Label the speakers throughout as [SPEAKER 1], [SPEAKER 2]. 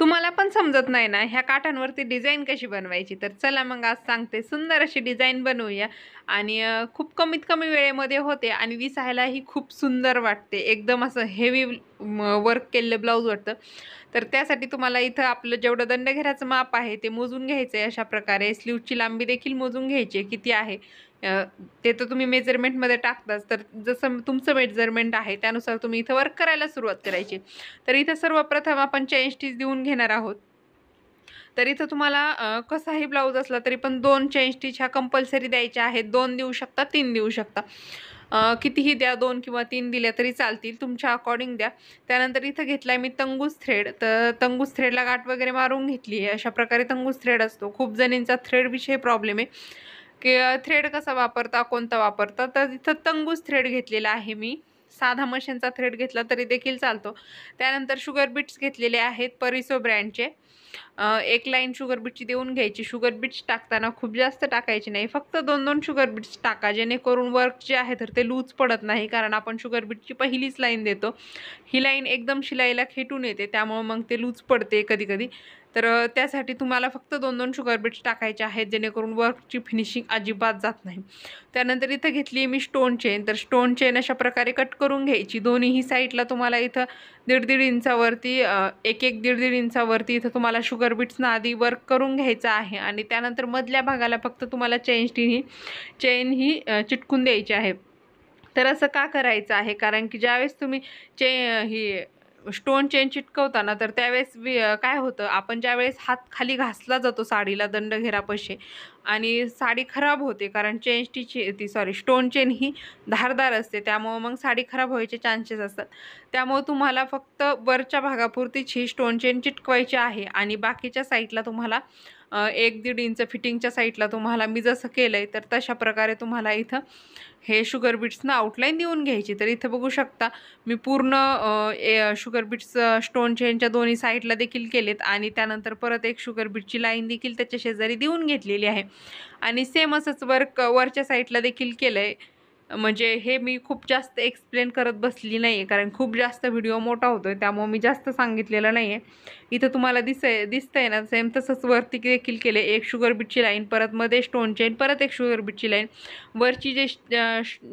[SPEAKER 1] तुम्हाला पण समजत नाही ना ह्या काठांवरती डिझाईन कशी बनवायची, तर चला मग आज सांगते. सुंदर अशी डिझाईन बनवूया आणि खूप कमीत कमी वेळेमध्ये होते आणि दिसायलाही खूप सुंदर वाटते. एकदम असं हेवी वर्क केलेलं ब्लाऊज वाटतं. तर त्यासाठी तुम्हाला इथं आपलं जेवढं दंडघेराचं माप आहे ते मोजून घ्यायचं आहे. अशा प्रकारे स्लीवची लांबी देखील मोजून घ्यायची आहे किती आहे. ते तर तुम्ही मेजरमेंटमध्ये टाकताच. तर जसं तुमचं मेजरमेंट आहे त्यानुसार तुम्ही इथं वर्क करायला सुरुवात करायची. तर इथं सर्वप्रथम आपण चेन स्टिच देऊन घेणार आहोत. तर इथं तुम्हाला कसाही ब्लाऊज असला तरी पण 2 चेन स्टिच ह्या कंपल्सरी द्यायच्या आहेत. 2 देऊ शकता, 3 देऊ शकता. कितीही द्या, 2 किंवा 3 दिल्या तरी चालतील. तुमच्या अकॉर्डिंग द्या. त्यानंतर इथं घेतलाय मी तंगूस थ्रेड. तर तंगूस थ्रेडला गाठ वगैरे मारून घेतली आहे. अशा प्रकारे तंगूस थ्रेड असतो. खूप जणींचा थ्रेडविषयी प्रॉब्लेम आहे, की थ्रेड कसा वापरता, कोणता वापरता. तर इथं तंगूस थ्रेड घेतलेला आहे मी. साधा मशीनचा थ्रेड घेतला तरी देखील चालतो. त्यानंतर शुगर बीट्स घेतलेले आहेत परिसो ब्रँडचे. एक लाईन शुगर बीटची देऊन घ्यायची. शुगर बीट्स टाकताना खूप जास्त टाकायची नाही, फक्त 2-2 शुगर बीट्स टाका, जेणेकरून वर्क जे आहे तर ते लूज पडत नाही. कारण आपण शुगर बीटची पहिलीच लाईन देतो. ही लाईन एकदम शिलाईला खेटून येते, त्यामुळे मग ते लूज पडते कधी कधी. तर त्यासाठी तुम्हाला फक्त 2-2 शुगर बीट्स टाकायचे आहेत, जेणेकरून वर्कची फिनिशिंग अजिबात जात नाही. त्यानंतर इथं घेतली मी स्टोन चेन. तर स्टोन चेन अशा प्रकारे कट करून घ्यायची. दोन्हीही साईडला तुम्हाला इथं 1.5 इंचावरती 1-1 1.5 इंचावरती इथं तुम्हाला शुगर बीट्सनं आधी वर्क करून घ्यायचं आहे आणि त्यानंतर मधल्या भागाला फक्त तुम्हाला चेन ही चिटकून द्यायची आहे. तर असं का करायचं आहे, कारण की ज्यावेळेस तुम्ही चे ही स्टोन चेन चिटकवताना तर त्यावेळेस काय होतं, आपण ज्यावेळेस हात खाली घासला जातो साडीला दंडघेरापाशी आणि साडी खराब होते, कारण चेन ती स्टोन चेन ही धारदार असते, त्यामुळं मग साडी खराब व्हायचे चान्सेस असतात. त्यामुळं तुम्हाला फक्त वरच्या भागापुरतीच ही स्टोन चेन चिटकवायची आहे आणि बाकीच्या साईडला तुम्हाला 1-1.5 इंच फिटिंगच्या साईडला तुम्हाला मी जसं केलं आहे तर तशा प्रकारे तुम्हाला इथं हे शुगर बीट्सनं आउटलाईन देऊन घ्यायची. तर इथं बघू शकता मी पूर्ण शुगर बीट्स स्टोन चेनच्या दोन्ही साईडला देखील केलेत आणि त्यानंतर परत एक शुगर बीटची लाईन देखील त्याच्या शेजारी देऊन घेतलेली आहे आणि सेम असंच वर्क वरच्या साईडला देखील केलं आहे. म्हणजे हे मी खूप जास्त एक्सप्लेन करत बसली नाही आहे, कारण खूप जास्त व्हिडिओ मोठा होतो आहे, त्यामुळे मी जास्त सांगितलेलं नाही आहे. इथं तुम्हाला दिसतंय ना, सेम तसंच वरती देखील केले. एक शुगर बीटची लाईन, परत मध्ये स्टोन चेन, परत एक शुगर बीटची लाईन. वरची जे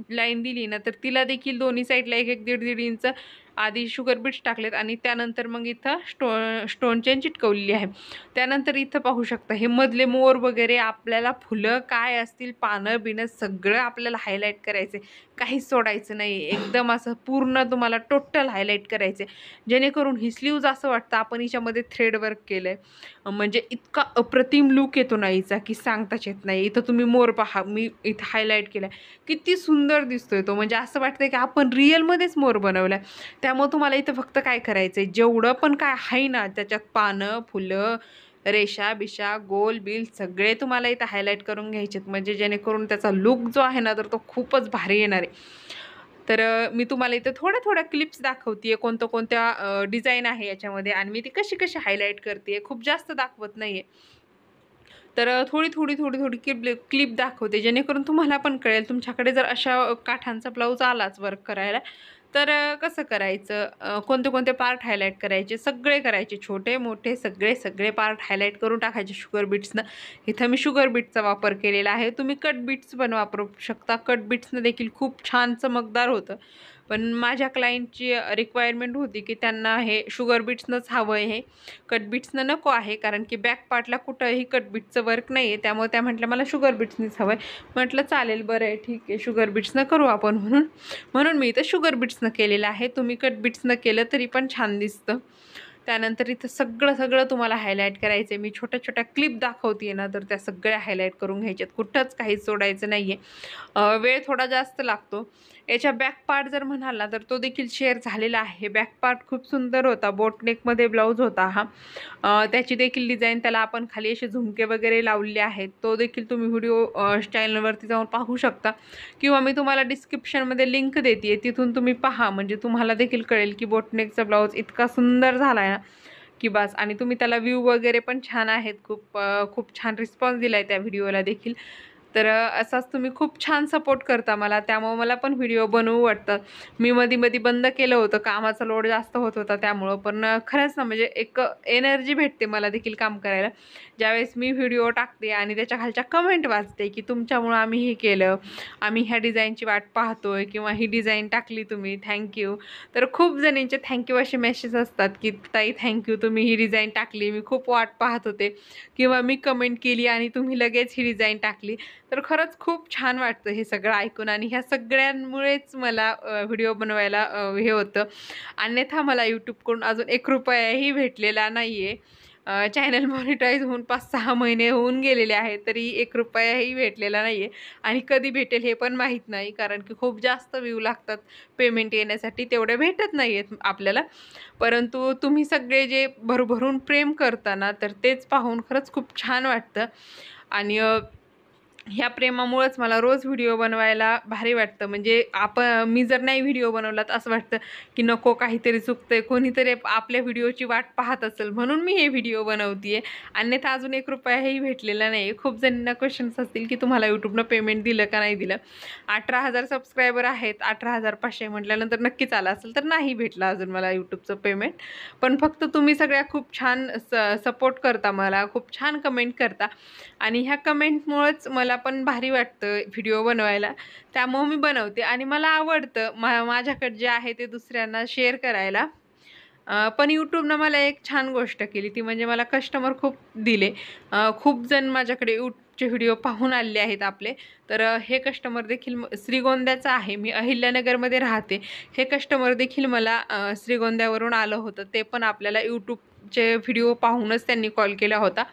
[SPEAKER 1] लाईन दिली ना, तर तिला देखील दोन्ही साईडला 1-1 1.5 इंच आधी शुगर बीट्स टाकलेत आणि त्यानंतर मग इथं स्टोन चेन चिटकवलेली आहे. त्यानंतर इथं पाहू शकता हे मधले मोर वगैरे, आपल्याला फुलं काय असतील, पानं बिनं सगळं आपल्याला हायलाईट करायचे, काहीच सोडायचं नाही. एकदम असं पूर्ण तुम्हाला टोटल हायलाईट करायचे, जेणेकरून ही स्लीव्ज असं वाटतं आपण हिच्यामध्ये थ्रेड वर्क केलं आहे. म्हणजे इतका अप्रतिम लुक येतो ना हिचा की सांगताच येत नाही. इथं तुम्ही मोर पहा, मी इथं हायलाईट केला आहे, किती सुंदर दिसतोय तो. म्हणजे असं वाटतंय की आपण रिअलमध्येच मोर बनवला आहे. त्यामुळे तुम्हाला इथं फक्त काय करायचं आहे, जेवढं पण काय आहे ना त्याच्यात पानं, फुलं, रेषा बिशा, गोल बिल सगळे तुम्हाला इथं हायलाईट करून घ्यायचेत, म्हणजे जेणेकरून त्याचा लुक जो आहे ना तर तो खूपच भारी येणार आहे. तर मी तुम्हाला इथं थोड्या क्लिप्स दाखवते कोणत्या कोणत्या डिझाईन आहे याच्यामध्ये आणि मी ती कशी कशी हायलाईट करते, खूप जास्त दाखवत नाही आहे. तर थोडी क्लिप दाखवते, जेणेकरून तुम्हाला पण कळेल. तुमच्याकडे जर अशा काठांचा ब्लाऊज आलाच वर्क करायला तर कसं करायचं, कोणते कोणते पार्ट हायलाईट करायचे, सगळे करायचे, छोटे मोठे सगळे पार्ट हायलाईट करून टाकायचे शुगर बीट्सनं. इथं मी शुगर बीट्सचा वापर केलेला आहे. तुम्ही कट बीट्स पण वापरू शकता. कट बीट्सनं देखील खूप छान चमकदार होतं. पण माझ्या क्लायंटची रिक्वायरमेंट होती की त्यांना हे शुगर बीट्सनंच हवं आहे, कट बीट्सनं नको आहे, कारण की बॅक पार्टला कुठंही कट बीट्सचं वर्क नाही आहे. त्यामुळे त्या म्हटलं मला शुगर बीट्सनीच हवं आहे. म्हटलं चालेल, बरं आहे, ठीक आहे, शुगर बीट्सनं करू आपण. म्हणून मी इथं शुगर बीट्सनं केलेलं आहे. तुम्ही कट बीट्सनं केलं तरी पण छान दिसतं. त्यानंतर इथं सगळं तुम्हाला हायलाईट करायचं आहे. मी छोट्या क्लिप दाखवते ना, तर त्या सगळ्या हायलाईट करून घ्यायच्यात, कुठंच काहीच सोडायचं नाही आहे. वेळ थोडा जास्त लागतो. याच्या बॅक पार्ट जर म्हणाल ना तर तो देखील शेअर झालेला आहे. बॅक पार्ट खूप सुंदर होता, बोटनेकमध्ये ब्लाऊज होता हा. त्याची देखील डिझाईन, त्याला आपण खाली असे झुमके वगैरे लावलेले आहेत, तो देखील तुम्ही व्हिडिओ चॅनलवरती जाऊन पाहू शकता किंवा मी तुम्हाला डिस्क्रिप्शनमध्ये लिंक देते, तिथून तुम्ही पहा, म्हणजे तुम्हाला देखील कळेल की बोटनेकचा ब्लाऊज इतका सुंदर झाला आहे ना की बस. आणि तुम्ही त्याला व्ह्यू वगैरे पण छान आहेत, खूप छान रिस्पॉन्स दिला आहे त्या व्हिडिओला देखील. तर असाच तुम्ही खूप छान सपोर्ट करता मला, त्यामुळं मला पण व्हिडिओ बनवू वाटतं. मी मध्ये बंद केलं होतं, कामाचा लोड जास्त होत होता त्यामुळं. पण खरंच ना म्हणजे एक एनर्जी भेटते मला देखील काम करायला. ज्यावेळेस मी व्हिडिओ टाकते आणि त्याच्या खालच्या कमेंट वाचते की तुमच्यामुळं आम्ही हे केलं, आम्ही ह्या डिझाईनची वाट पाहतोय किंवा ही डिझाईन टाकली तुम्ही, थँक्यू. तर खूप जणींचे थँक्यू असे मेसेज असतात की ताई थँक्यू, तुम्ही ही डिझाईन टाकली, मी खूप वाट पाहत होते, किंवा मी कमेंट केली आणि तुम्ही लगेच ही डिझाईन टाकली. तर खरंच खूप छान वाटतं हे सगळं ऐकून, आणि ह्या सगळ्यांमुळेच मला व्हिडिओ बनवायला हे होतं. अन्यथा मला यूट्यूबकडून अजून ₹1ही भेटलेला नाही आहे. चॅनल मॉनिटाईज होऊन 5-6 महिने होऊन गेलेले आहेत, तरी ₹1ही भेटलेला नाही आहे, आणि कधी भेटेल हे पण माहीत नाही, कारण की खूप जास्त व्ह्यू लागतात पेमेंट येण्यासाठी, तेवढे भेटत नाही आहेत आपल्याला. परंतु तुम्ही सगळे जे भरभरून प्रेम करता ना, तर तेच पाहून खरंच खूप छान वाटतं. आणि ह्या प्रेमामुळेच मला रोज व्हिडिओ बनवायला भारी वाटतं. म्हणजे मी जर नाही व्हिडिओ बनवला तर असं वाटतं की नको, काहीतरी चुकतंय, कोणीतरी आपल्या व्हिडिओची वाट पाहत असेल म्हणून मी हे व्हिडिओ बनवते आहे. अन्यथा अजून ₹1ही भेटलेला नाही आहे. खूप जणांना क्वेश्चन्स असतील की तुम्हाला यूट्यूबनं पेमेंट दिलं का नाही दिलं. 18,000 सबस्क्रायबर आहेत, 18,500 म्हटल्यानंतर नक्कीच आलं असेल, तर नाही भेटलं अजून मला यूट्यूबचं पेमेंट. पण फक्त तुम्ही सगळ्या खूप छान सपोर्ट करता मला, खूप छान कमेंट करता, आणि ह्या कमेंटमुळंच मला पण भारी वाटतं व्हिडिओ बनवायला. त्यामुळं मी बनवते आणि मला आवडतं माझ्याकडे जे आहे ते दुसऱ्यांना शेअर करायला. पण यूट्यूबनं मला एक छान गोष्ट केली, ती म्हणजे मला कस्टमर खूप दिले. खूप जण माझ्याकडे यूट्यूबचे व्हिडिओ पाहून आलेले आहेत आपले. तर हे कस्टमर देखील श्रीगोंद्याचं आहे, मी अहिल्यानगरमध्ये राहते. हे कस्टमर देखील मला श्रीगोंद्यावरून आलं होतं. ते पण आपल्याला यूट्यूबचे व्हिडिओ पाहूनच त्यांनी कॉल केला होता.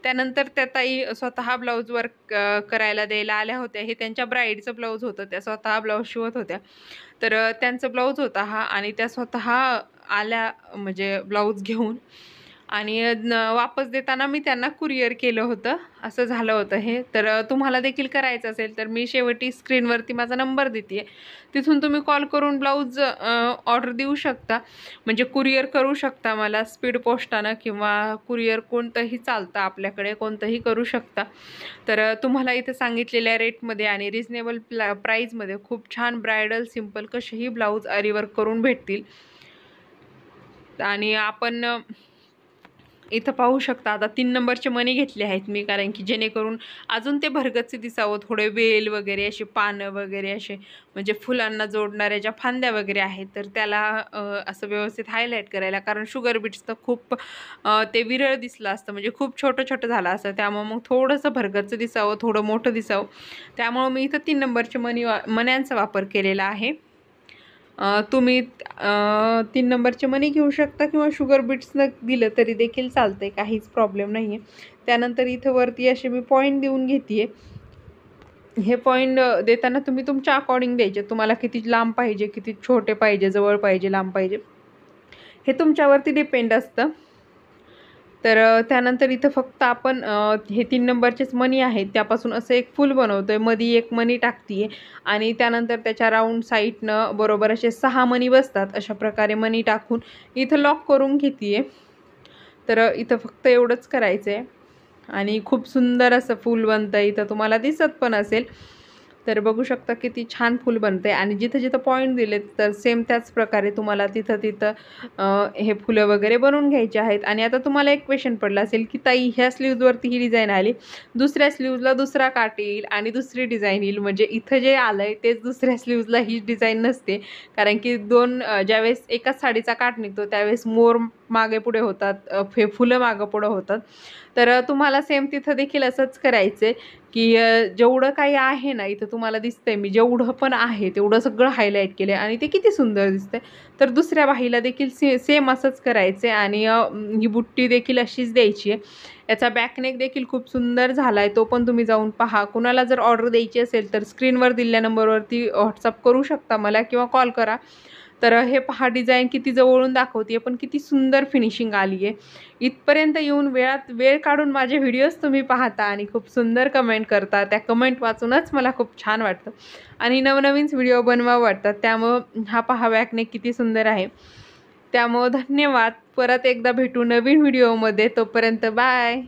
[SPEAKER 1] त्यानंतर त्या ताई स्वतः ब्लाऊज वर्क करायला द्यायला आल्या होत्या. हे त्यांच्या ब्राईडचं ब्लाऊज होतं, त्या स्वतः ब्लाऊज शिवत होत्या. तर त्यांचा ब्लाऊज होता हा, आणि त्या स्वतः आल्या म्हणजे ब्लाऊज घेऊन, आणि वापस देताना मी त्यांना कुरिअर केलं होतं, असं झालं होतं हे. तर तुम्हाला देखील करायचं असेल तर मी शेवटी स्क्रीनवरती माझा नंबर देते आहे, तिथून तुम्ही कॉल करून ब्लाऊज ऑर्डर देऊ शकता, म्हणजे कुरिअर करू शकता मला स्पीड पोस्टानं, किंवा कुरिअर कोणतंही चालतं आपल्याकडे, कोणतंही करू शकता. तर तुम्हाला इथं सांगितलेल्या रेटमध्ये आणि रिजनेबल प्राईजमध्ये खूप छान ब्रायडल सिंपल कसेही ब्लाऊज आरीवर्क करून भेटतील. आणि आपण इथं पाहू शकता, आता 3 नंबरचे मणी घेतले आहेत मी, कारण की जेणेकरून अजून ते भरगच्च दिसावं, थोडे वेल वगैरे असे पानं वगैरे असे, म्हणजे फुलांना जोडणाऱ्या ज्या फांद्या वगैरे आहेत, तर त्याला असं व्यवस्थित हायलाईट करायला, कारण शुगर बीट्स तर खूप ते विरळ दिसलं असतं, म्हणजे खूप छोटं छोटं झालं असतं, त्यामुळं मग थोडंसं भरगच्च दिसावं, थोडं मोठं दिसावं, त्यामुळं मी इथं 3 नंबरचे मण्यांचा वापर केलेला आहे. तुम्ही 3 नंबरचे मणी घेऊ शकता, किंवा शुगर बीट्सनं दिलं तरी देखील चालतंय, काहीच प्रॉब्लेम नाही आहे. त्यानंतर इथं वरती असे मी पॉईंट देऊन घेते आहे. हे पॉईंट देताना तुम्ही तुमच्या अकॉर्डिंग द्यायचे, तुम्हाला किती लांब पाहिजे, किती छोटे पाहिजे, जवळ पाहिजे, लांब पाहिजे, हे तुमच्यावरती डिपेंड असतं. तर त्यानंतर इथं फक्त आपण हे 3 नंबरचेच मणी आहेत, त्यापासून असं एक फूल बनवतो आहे, मध्ये एक मणी टाकते आहे, आणि त्यानंतर त्याच्या राऊंड साईडनं बरोबर असे 6 मणी बसतात. अशा प्रकारे मणी टाकून इथं लॉक करून घेते आहे. तर इथं फक्त एवढंच करायचं आहे, आणि खूप सुंदर असं फूल बनतं, इथं तुम्हाला दिसत पण असेल. तर बघू शकता किती छान फूल बनते, आणि जिथं जिथं पॉईंट दिलेत तर सेम त्याच प्रकारे तुम्हाला तिथं तिथं हे फुलं वगैरे बनवून घ्यायचे आहेत. आणि आता तुम्हाला एक क्वेश्चन पडला असेल की ताई ह्या स्लीव्जवरती ही डिझाईन आली, दुसऱ्या स्लीव्जला दुसरा काट येईल आणि दुसरी डिझाईन येईल, म्हणजे इथं जे आलं आहे तेच दुसऱ्या स्लीव्जला ही डिझाईन नसते, कारण की ज्यावेळेस एकाच साडीचा काट निघतो त्यावेळेस मोर मागे पुढे होतात, फुलं मागं पुढं होतात. तर तुम्हाला सेम तिथं देखील असंच करायचं आहे की जेवढं काही आहे ना इथं तुम्हाला दिसतंय, मी जेवढं पण आहे तेवढं सगळं हायलाईट केलं आहे, आणि ते किती सुंदर दिसतंय. तर दुसऱ्या बाहीला देखील सेम असंच करायचं आहे, आणि ही बुट्टी देखील अशीच द्यायची आहे. याचा बॅकनेक देखील खूप सुंदर झाला आहे, तो पण तुम्ही जाऊन पहा. कुणाला जर ऑर्डर द्यायची असेल तर स्क्रीनवर दिलेल्या नंबरवरती व्हॉट्सअप करू शकता मला, किंवा कॉल करा. तर हे पहा डिझाईन किती जवळून दाखवते, पण किती सुंदर फिनिशिंग आली आहे. इथपर्यंत येऊन वेळ काढून माझे व्हिडिओज तुम्ही पाहता आणि खूप सुंदर कमेंट करता, त्या कमेंट वाचूनच मला खूप छान वाटतं, आणि नवनवीन व्हिडिओ बनवावं वाटतात. त्यामुळं हा पहा बॅकनेक किती सुंदर आहे. त्यामुळं धन्यवाद. परत एकदा भेटू नवीन व्हिडिओमध्ये, तोपर्यंत बाय.